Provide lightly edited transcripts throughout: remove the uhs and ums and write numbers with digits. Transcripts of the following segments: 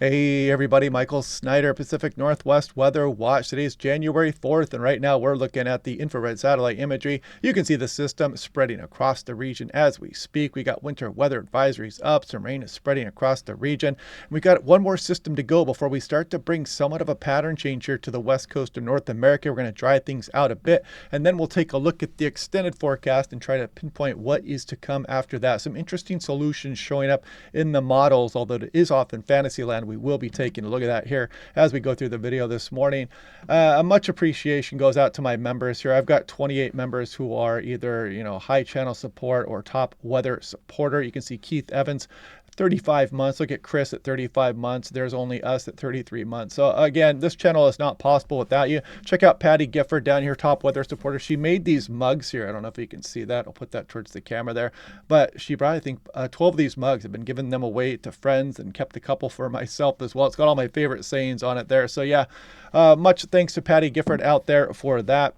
Hey everybody, Michael Snyder, Pacific Northwest Weather Watch. Today is January 4th, and right now we're looking at the infrared satellite imagery. You can see the system spreading across the region as we speak. We got winter weather advisories up, some rain is spreading across the region. We got one more system to go before we start to bring somewhat of a pattern change here to the west coast of North America. We're going to dry things out a bit, and then we'll take a look at the extended forecast and try to pinpoint what is to come after that. Some interesting solutions showing up in the models, although it is often fantasy land. We will be taking a look at that here as we go through the video this morning. A much appreciation goes out to my members here. I've got 28 members who are either, high channel support or top weather supporter. You can see Keith Evans, 35 months. Look at Chris at 35 months. There's only us at 33 months. So again, this channel is not possible without you. Check out Patty Gifford down here, top weather supporter. She made these mugs here. I don't know if you can see that. I'll put that towards the camera there. But she brought, I think, 12 of these mugs. I've been giving them away to friends and kept a couple for myself as well. It's got all my favorite sayings on it there. So yeah, much thanks to Patty Gifford out there for that.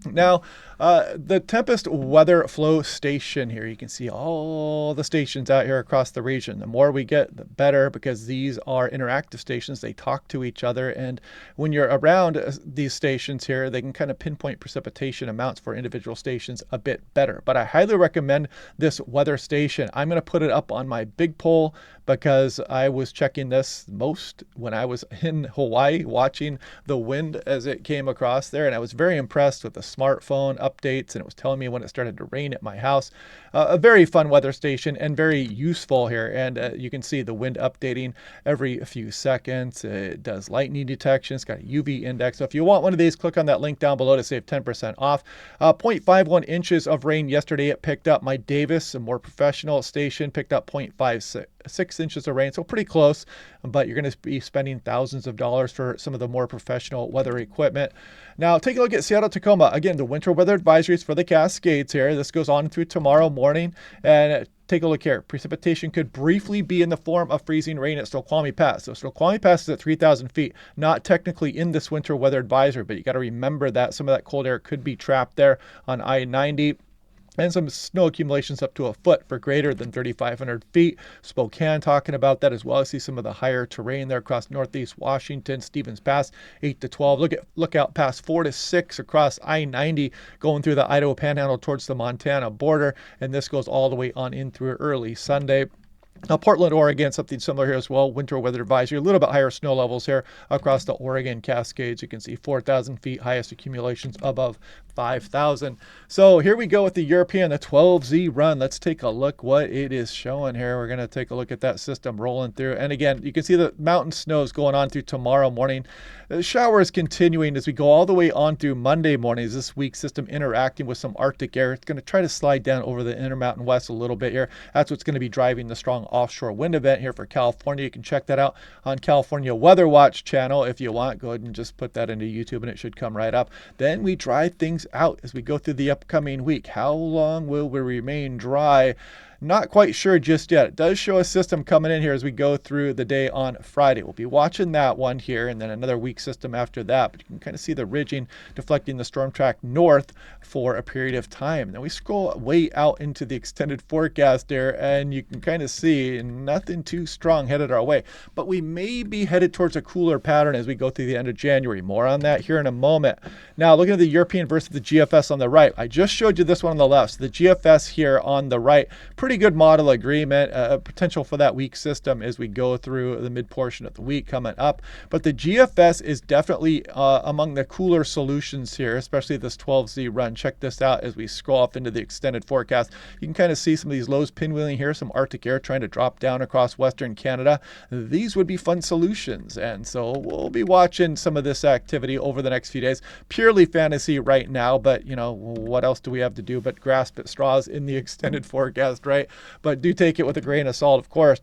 Now, the Tempest Weather Flow Station here, you can see all the stations out here across the region. The more we get, the better, because these are interactive stations. They talk to each other, and when you're around these stations here, they can kind of pinpoint precipitation amounts for individual stations a bit better. But I highly recommend this weather station. I'm going to put it up on my big pole because I was checking this most when I was in Hawaii, watching the wind as it came across there, and I was very impressed with the smartphone updates, and it was telling me when it started to rain at my house. A very fun weather station and very useful here, and you can see the wind updating every few seconds. It does lightning detection. It's got a UV index. So if you want one of these, click on that link down below to save 10% off. 0.51 inches of rain yesterday. It picked up. My Davis, a more professional station, picked up 0.56 inches of rain, so pretty close, but you're going to be spending thousands of dollars for some of the more professional weather equipment. Now, take a look at Seattle, Tacoma. Again, the winter weather advisories for the Cascades here. This goes on through tomorrow morning, and take a look here. Precipitation could briefly be in the form of freezing rain at Snoqualmie Pass. So Snoqualmie Pass is at 3,000 feet, not technically in this winter weather advisory, but you got to remember that some of that cold air could be trapped there on I-90. And some snow accumulations up to a foot for greater than 3,500 feet. Spokane talking about that as well. I see some of the higher terrain there across northeast Washington. Stevens Pass 8 to 12. Look out past 4 to 6 across I-90 going through the Idaho Panhandle towards the Montana border. And this goes all the way on in through early Sunday. Now, Portland, Oregon, something similar here as well. Winter weather advisory, a little bit higher snow levels here across the Oregon Cascades. You can see 4,000 feet, highest accumulations above 5,000. So here we go with the European, the 12Z run. Let's take a look what it is showing here. We're going to take a look at that system rolling through. And again, you can see the mountain snows going on through tomorrow morning. The showers continuing as we go all the way on through Monday morning. As this weak system interacting with some Arctic air. It's going to try to slide down over the Intermountain West a little bit here. That's what's going to be driving the strong offshore wind event here for California. You can check that out on California Weather Watch channel if you want. Go ahead and just put that into YouTube and it should come right up. Then we dry things out as we go through the upcoming week. How long will we remain dry? Not quite sure just yet. It does show a system coming in here as we go through the day on Friday. We'll be watching that one here, and then another weak system after that. But you can kind of see the ridging deflecting the storm track north for a period of time. And then we scroll way out into the extended forecast there, and you can kind of see nothing too strong headed our way. But we may be headed towards a cooler pattern as we go through the end of January. More on that here in a moment. Now, looking at the European versus the GFS on the right. I just showed you this one on the left. So the GFS here on the right, pretty good model agreement, potential for that weak system as we go through the mid portion of the week coming up. But the GFS is definitely among the cooler solutions here, especially this 12Z run. Check this out as we scroll off into the extended forecast. You can kind of see some of these lows pinwheeling here, some Arctic air trying to drop down across Western Canada. These would be fun solutions. And so we'll be watching some of this activity over the next few days. Purely fantasy right now, but what else do we have to do but grasp at straws in the extended forecast, right? But do take it with a grain of salt, of course.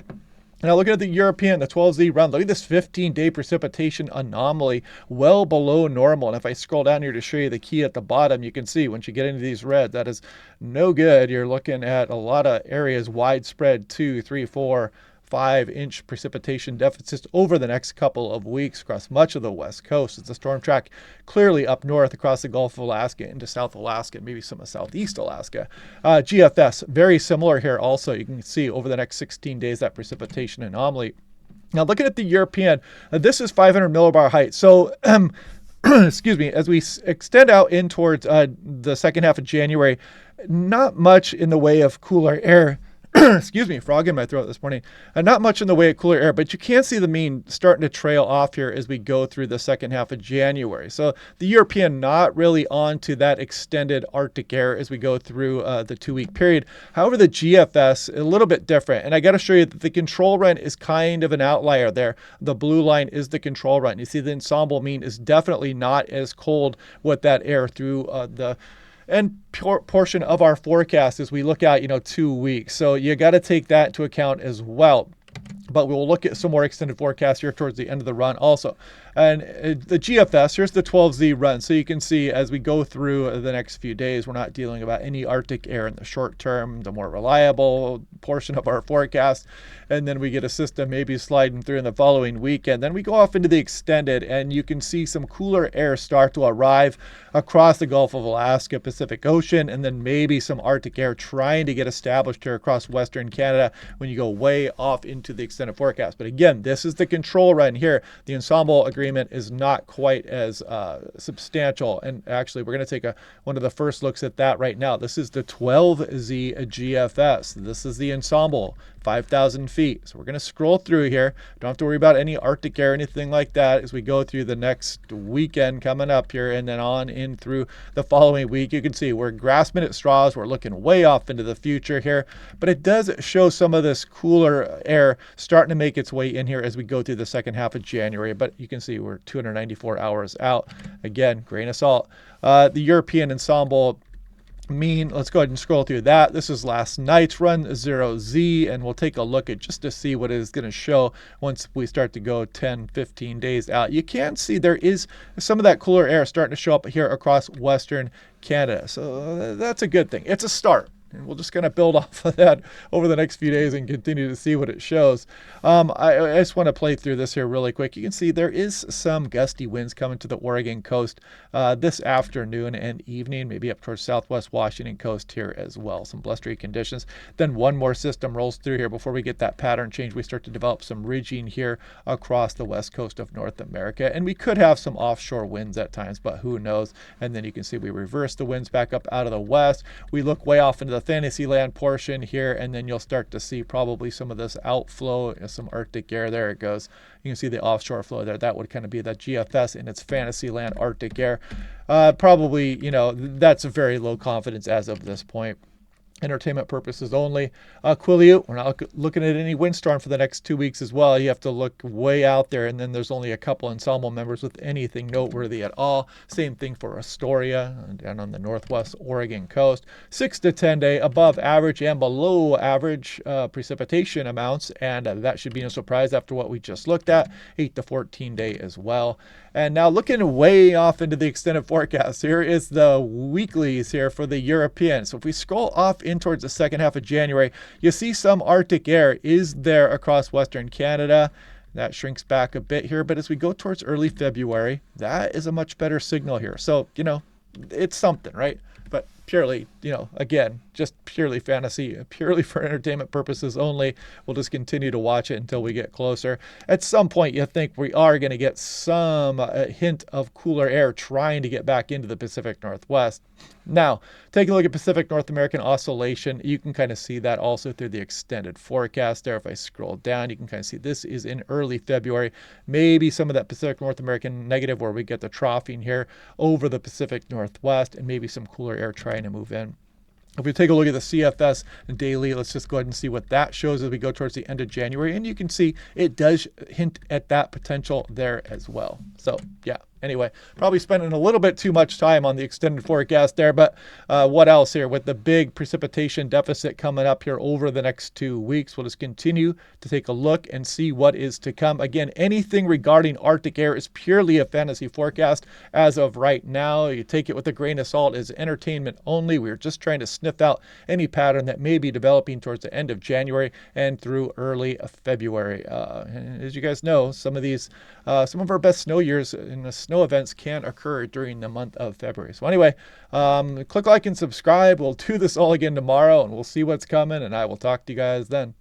Now looking at the European, the 12Z run, look at this 15-day precipitation anomaly, well below normal. And if I scroll down here to show you the key at the bottom, you can see once you get into these reds, that is no good. You're looking at a lot of areas, widespread 2, 3, 4, 5-inch precipitation deficits over the next couple of weeks across much of the west coast. It's a storm track clearly up north across the Gulf of Alaska into South Alaska, maybe some of Southeast Alaska. GFS, very similar here also. You can see over the next 16 days that precipitation anomaly Now, looking at the European, this is 500 millibar height. So, excuse me, as we extend out in towards the second half of January, not much in the way of cooler air. Excuse me, frog in my throat this morning. Not much in the way of cooler air, but you can see the mean starting to trail off here as we go through the second half of January. So the European not really on to that extended Arctic air as we go through the 2-week period. However, the GFS, a little bit different. And I got to show you that the control run is kind of an outlier there. The blue line is the control run. You see the ensemble mean is definitely not as cold with that air through the and portion of our forecast as we look at 2 weeks. So you got to take that into account as well. But we'll look at some more extended forecasts here towards the end of the run also. And the GFS, here's the 12Z run. So you can see as we go through the next few days, we're not dealing about any Arctic air in the short term, the more reliable portion of our forecast. And then we get a system maybe sliding through in the following weekend. Then we go off into the extended, and you can see some cooler air start to arrive across the Gulf of Alaska, Pacific Ocean, and then maybe some Arctic air trying to get established here across Western Canada when you go way off into the extended forecast. But again, this is the control run here. The ensemble agreement is not quite as substantial. And actually, we're going to take one of the first looks at that right now. This is the 12Z GFS. This is the ensemble, 5,000 feet. So we're going to scroll through here. Don't have to worry about any Arctic air or anything like that as we go through the next weekend coming up here and then on in through the following week. You can see we're grasping at straws. We're looking way off into the future here, but it does show some of this cooler air starting to make its way in here as we go through the second half of January. But you can see we're 294 hours out. Again, grain of salt. The European ensemble mean, let's go ahead and scroll through that. This is last night's run, 0Z, and we'll take a look at just to see what it is going to show once we start to go 10, 15 days out. You can see there is some of that cooler air starting to show up here across Western Canada. So that's a good thing. It's a start. And we'll just kind of build off of that over the next few days and continue to see what it shows. I just want to play through this here really quick. You can see there is some gusty winds coming to the Oregon coast this afternoon and evening, maybe up towards southwest Washington coast here as well. Some blustery conditions. Then one more system rolls through here before we get that pattern change. We start to develop some ridging here across the west coast of North America. And we could have some offshore winds at times, but who knows? And then you can see we reverse the winds back up out of the west. We look way off into the Fantasyland portion here, and then you'll start to see probably some of this outflow, some Arctic air. There it goes. You can see the offshore flow there. That would kind of be the GFS in its Fantasyland Arctic air. Probably, that's a very low confidence as of this point. Entertainment purposes only. Quileute, we're not looking at any windstorm for the next 2 weeks as well. You have to look way out there, and then there's only a couple ensemble members with anything noteworthy at all. Same thing for Astoria down on the northwest Oregon coast. 6 to 10 day above average and below average precipitation amounts, and that should be no surprise after what we just looked at. 8 to 14 day as well. And now looking way off into the extended forecast, here is the weeklies here for the European. So if we scroll off in towards the second half of January, you see some Arctic air is there across Western Canada. That shrinks back a bit here, but as we go towards early February, that is a much better signal here. So, it's something, right? But purely, again, just purely fantasy, purely for entertainment purposes only. We'll just continue to watch it until we get closer. At some point, you think we are going to get some hint of cooler air trying to get back into the Pacific Northwest. Now, take a look at Pacific North American oscillation. You can kind of see that also through the extended forecast there. If I scroll down, you can kind of see this is in early February. Maybe some of that Pacific North American negative where we get the troughing here over the Pacific Northwest, and maybe some cooler air trying to move in. If we take a look at the CFS daily, let's just go ahead and see what that shows as we go towards the end of January. And you can see it does hint at that potential there as well. So, yeah. Anyway, probably spending a little bit too much time on the extended forecast there, but what else here with the big precipitation deficit coming up here over the next 2 weeks? We'll just continue to take a look and see what is to come. Again, anything regarding Arctic air is purely a fantasy forecast as of right now. You take it with a grain of salt as entertainment only. We're just trying to sniff out any pattern that may be developing towards the end of January and through early February. And as you guys know, some of our best snow years in the snow events can occur during the month of February. So anyway, click like and subscribe. We'll do this all again tomorrow, and we'll see what's coming, and I will talk to you guys then.